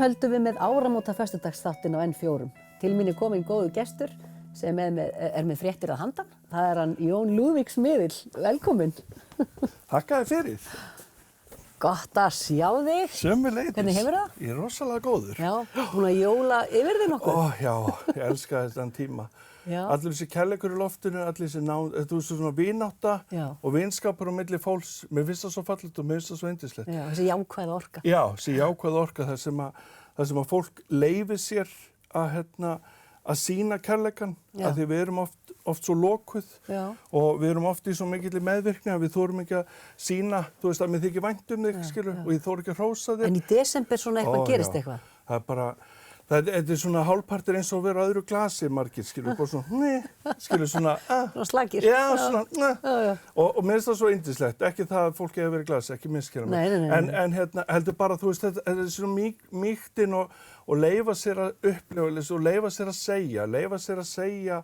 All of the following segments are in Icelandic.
höldum við með áramóta föstudagsþáttinn á N4. Til mín kominn góður gestur sem er með fréttir að handan. Það hann Jón Lúðvík Smiðill. Velkominn. Þakka þér fyrir. Gott að sjá þig. Sömuleiðis. Hvernig hefur það? Ég rosalega góður. Já, búin að jóla yfir þig nokkuð? Já, ég elska þennan tíma. Já. Allir þessi kærleikur í loftinu, allir þessi þú veist svona vinátta og vinskapur á milli fólks. Mér finnst það svo fallegt og mér finnst það svo yndislegt. Já, þessi jákvæða orka. Já, þessi jákvæða orka, þar sem að fólk leyfir sér að sýna kærleikan, af því við erum oft svo lokuð og við erum oft í svo mikilli meðvirkni að við þorum ekki að sýna, þú veist að mér þykir vænt um þig, skilur, og ég þori ekki að hrósa þig. En í desember svona eitthvað gerist eitthvað? Það er bara, þetta er svona hálfpartir eins og að vera á öðru glasi margir, skilur, bara svona, skilur, svona, Svona slagir. Já, svona, og mér finnst það svo yndislegt, ekki það að fólk eigi verið í glasi, ekki minnskera mig. Nei. En heldur bara, þú veist, þetta er svona mýktin og leyfa sér að upplifa, og leyfa sér að segja,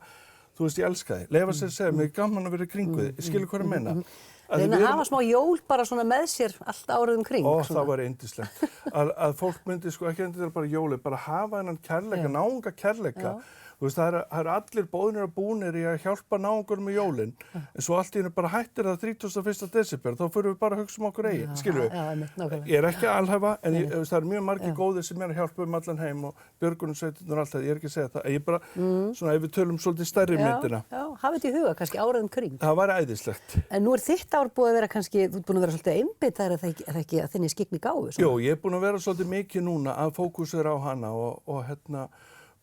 þú veist, ég elska þig, leyfa sér að segja, mér er gaman að vera í kringu þig, skilur hvað ég meina. Reyna að hafa smá jól bara svona með sér allt árið kring. Það var yndislegt. Að fólk myndi sko ekki endilega bara jólið, bara hafa þennan kærleika, náunga kærleika. Þú veist, það eru allir boðnir og búnir í að hjálpa náungunum í jólin, en svo allt í einu bara hættir það 31. desember, þá fyrir við bara að hugsa okkur eigin, skilur við. Nákvæmlega. Ég er ekki að alhæfa, en það eru mjög margir góðir sem er að hjálpa allan heim og björgunarsveitirnar og allt það, ég er ekki að segja það. Ég bara, svona, ef við tölum svolítið stærri myndina. Já, hafið þetta í huga, kannski árið kring. Það var æðislegt. En nú þitt ár búið að vera kannski, þú ert búin að vera svolítið einbeitaður að ekki að þinni skyggni gáfu. Jú, ég er búin að vera svolítið mikið núna að fókusera á hana og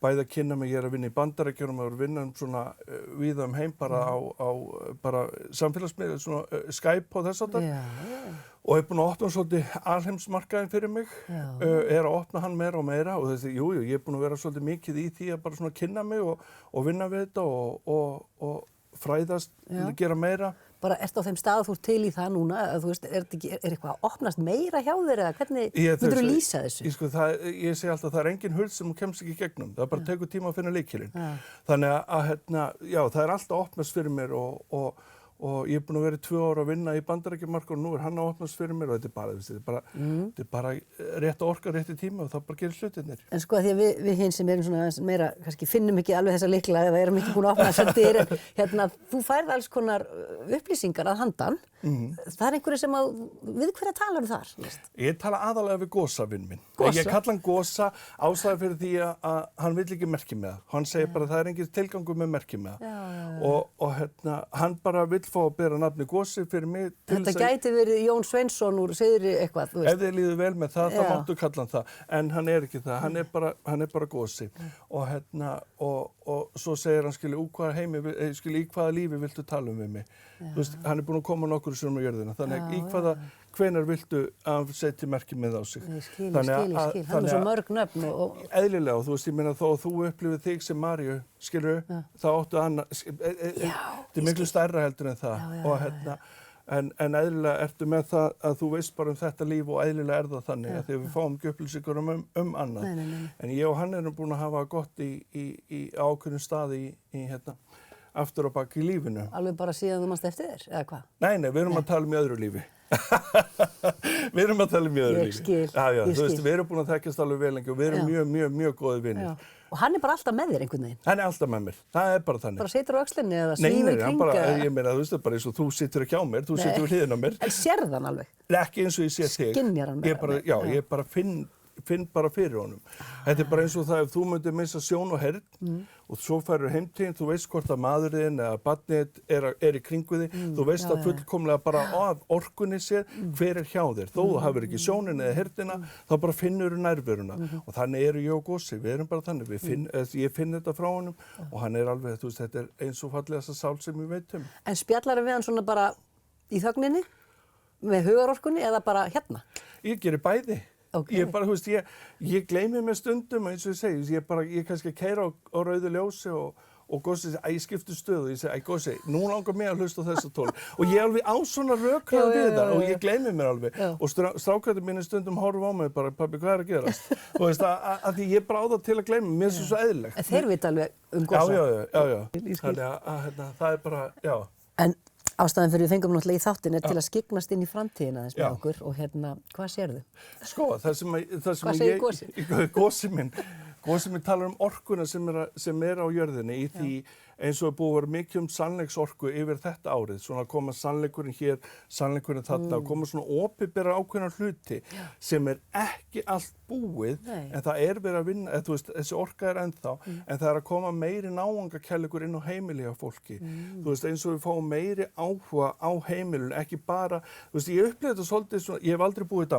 bæði að kynna mig, ég er að vinna í Bandaríkjunum og vinna svona víða heim bara á bara samfélagsmiðlum, svona Skype og þess aftar. Og hef búin að opna svolítið alheimsmarkaðinn fyrir mig, er að opna hann meira og meira og þessi, ég er búin að vera svolítið mikið í því að bara svona kynna mig og vinna við þetta og fræðast, gera meira. Bara ertu á þeim stað að þú ert til í það núna, að þú veist, er eitthvað að opnast meira hjá þér eða hvernig myndir þú lýsa þessu? Ég segi alltaf að það er engin hurð sem þú kemst ekki í gegnum, það bara tekur tíma að finna lykilinn. Þannig að það er alltaf að opnast fyrir mér og ég er búin að vera í 2 ár að vinna í Bandaríkjamarkaðnum og nú er hann að opnast fyrir mér og þetta er bara rétt orka, rétti tíma og það bara gerir hlutirnir. En sko að því að við hinn sem erum svona meira, kannski finnum ekki alveg þessa lykla eða erum ekki búin að opna þessar dyr, þú færð alls konar upplýsingar að handan. Það er einhverju sem við hverja talar þar? Ég tala aðalega við Gósa-vinn minn. Ég kalla hann Gósa ástæða fyrir því að hann vill ekki merkja með það. Hann segir bara að það er engin tilgangur með merkja með það. Og hann bara vill fá að bera nafni Gósi fyrir mig. Þetta gæti verið Jón Sveinsson úr Sigri eitthvað, þú veist. Ef þið líður vel með það, þá máttu kalla hann það. En hann er ekki það, hann er bara Gósi. Og svo segir hann, í hvaða lífi viltu tala við mig? Þú veist, hann er búinn að koma nokkur sinnum á jörðina, þannig hvenær viltu að setja merki með á sig? Skil, hann er svo mörg nöfn eðlilega, og þú veist, ég meina þó að þú upplifir þig sem Maríu, skilur, þá áttu annað, þetta er miklu stærra heldur en það, en eðlilega ertu með það að þú veist bara þetta líf og eðlilega er það þannig að því við fáum ekki upplýsingar annað. En ég og hann erum búin að hafa gott í ákveðnum staði í aftur og bak í lífinu. Alveg bara síðan þú manst eftir þér, eða hvað? Nei, við erum að tala í öðru lífi. Við erum að tala í öðru lífi. Ég skil. Þú veist, við erum búin að þekkjast alveg vel lengi og við erum mjög góðir vinir. Og hann er bara alltaf með þér einhvern veginn? Hann er alltaf með mér, það er bara þannig. Bara situr á öxlinni eða svífur í kring? Nei, ég meina, þú veist, bara eins og þú situr ekki á mér, þú situr við hliðina á mér. En sérð hann alveg? Ekki eins og ég sé þig. Skynjar hann meira? Ég bara finn bara fyrir honum. Þetta er bara eins og það ef þú myndir missa sjón og heyrn og svo færur heimtíðin, þú veist hvort að maðurinn eða barnið er í kringu þig, þú veist að fullkomlega bara af orkunni sér hver er hjá þér. Þó þú hafir ekki sjónin eða heyrnina, þá bara finnur þú nærveruna. Og þannig eru ég og Gósi, við erum bara þannig. Ég finn þetta frá honum og hann er alveg, þú veist, þetta er eins og fallegasta sál sem ég veit um. En spjallarðu við hann svona bara í þögninni, með hugarorkunni eða bara hérna? Ég gerir bæði. Okay. Ég bara, þú veist, ég gleymi mig stundum, eins og ég segi, ég kannski keyra á rauðu ljósi og Gósi segir, ég skipti stöðu, ég segi, Gósi, nú langar mig að hlusta á þessa tól. Og ég alveg á svona rökraði við það og ég gleymi mér alveg. Og strákarnir mínir stundum horfa á mig bara, pabbi, hvað er að gerast? Þú veist, að því ég bara á það til að gleyma, mér finnst það svo eðlilegt. Þeir vita alveg Gósa? Já. Þannig að það er bara, já. En Ástæðan fyrir við fengum náttúrulega í þáttin til að skyggnast inn í framtíðina þess með Já. okkur og hvað sérðu? Sko, það sem Hvað segir Gosi? Gosi minn talar orkuna sem er á jörðinni í því eins og búið að vera mikið sannleiksorku yfir þetta árið, svona koma sannleikurinn hér, sannleikurinn þarna og koma svona opinbera ákveðna hluti sem er ekki allt búið en það er verið að vinna, þú veist, þessi orka er ennþá en það er að koma meiri náungakærleikur inn á heimili á fólki, þú veist, eins og við fáum meiri áhuga á heimilinu, ekki bara, þú veist, ég upplifði þetta svolítið svona, ég hef aldrei búið í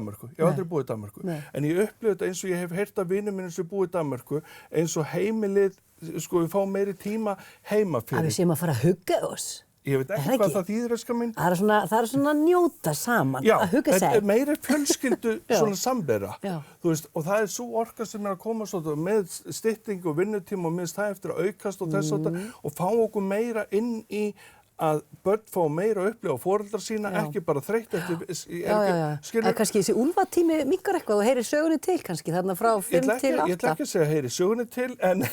Danmörku, en ég upplifði þetta eins og ég hef heyrt af vinum mínum sem búið í Danmörku, eins og heimilið sko við fáum meiri tíma heima fyrir. Að við séum að fara að hugga oss. Ég veit ekki hvað það þýðir, elskar mín. Það er svona að njóta saman, að hugga sig. Já, meiri fjölskyldu svona samvera. Þú veist, og það er svo orka sem er að koma svona með stytting og vinnutíma og minnst það eftir að aukast og þess og fá okkur meira inn í að börn fá meira að upplifa foreldrar sína, ekki bara þreytt eftir, skilur. Kannski þessi úlfatími minnkar eitthvað og heyrir sögunni til kannski, þarna frá 5 til 8. Ég ætla ekki að segja heyrir sögunni til, en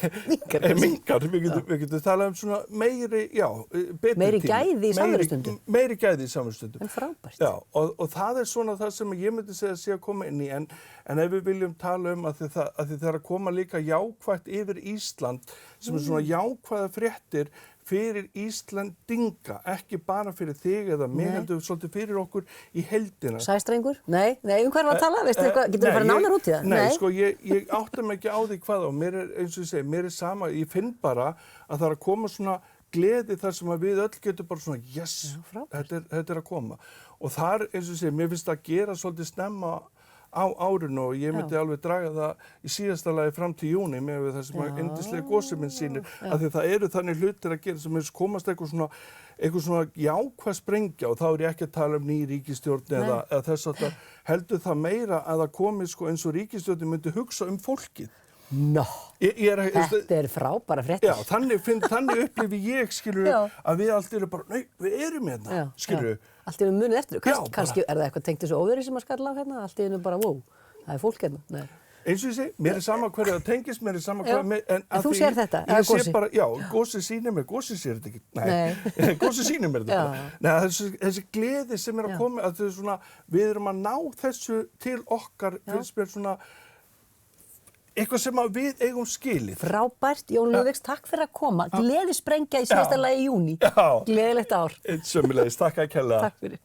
minnkar, við getum talað svona meiri, betri tími. Meiri gæði í samverustundum. Meiri gæði í samverustundum. En frábært. Já, og það er svona það sem ég myndi segja sé að koma inn í, en ef við viljum tala að því það er að koma líka jákvætt yfir Ísland, sem er svona jákvæða fréttir fyrir Íslandinga, ekki bara fyrir þig eða mig, heldur svolítið fyrir okkur í heildina. Sæstrengur? Nei, hvað var að tala? Veistu eitthvað, getur þú farið nánar út í það? Nei, sko, ég átta mig ekki á því hvað og mér er, eins og ég segi, mér er sama, ég finn bara að það er að koma svona gleði þar sem að við öll getum bara svona, yes, þetta er að koma. Og þar, eins og ég segi, mér finnst það að gera svolítið snemma á árinu og ég myndi alveg draga það í síðasta lagi fram til júni með það sem að yndislega Gosi minn sýnir af því það eru þannig hlutir að gera sem komast eitthvað svona jákvæð sprengja og þá er ég ekki að tala ný ríkisstjórn eða þess að það heldur það meira að það komi sko eins og ríkisstjórnin myndi hugsa fólkið. Þetta er frábæra fréttir. Já, þannig upplifi ég, skilur, að við allt eru bara, nei, við erum hérna, skilur. Allt eru munið eftir, kannski er það eitthvað tengt þessu óveðri sem að skalla á hérna, allt eru bara, það er fólk hérna. Nei. Eins og ég segi, mér er sama hverju það tengist, mér er sama hverju, en þú sér þetta, ég sé bara, Gosi sýnir mér, Gosi sér þetta ekki, nei, Gosi sýnir mér þetta bara. Nei, þessi gleði sem er að koma, að þetta er svona, við erum að ná þessu til okkar, finnst mér svona, eitthvað sem við eigum skilið. Frábært, Jón Lúðvíks, takk fyrir að koma. Gleðisprengja í síðasta lagi í júní. Gleðilegt ár. Sömulegis, takk að kella. Takk fyrir.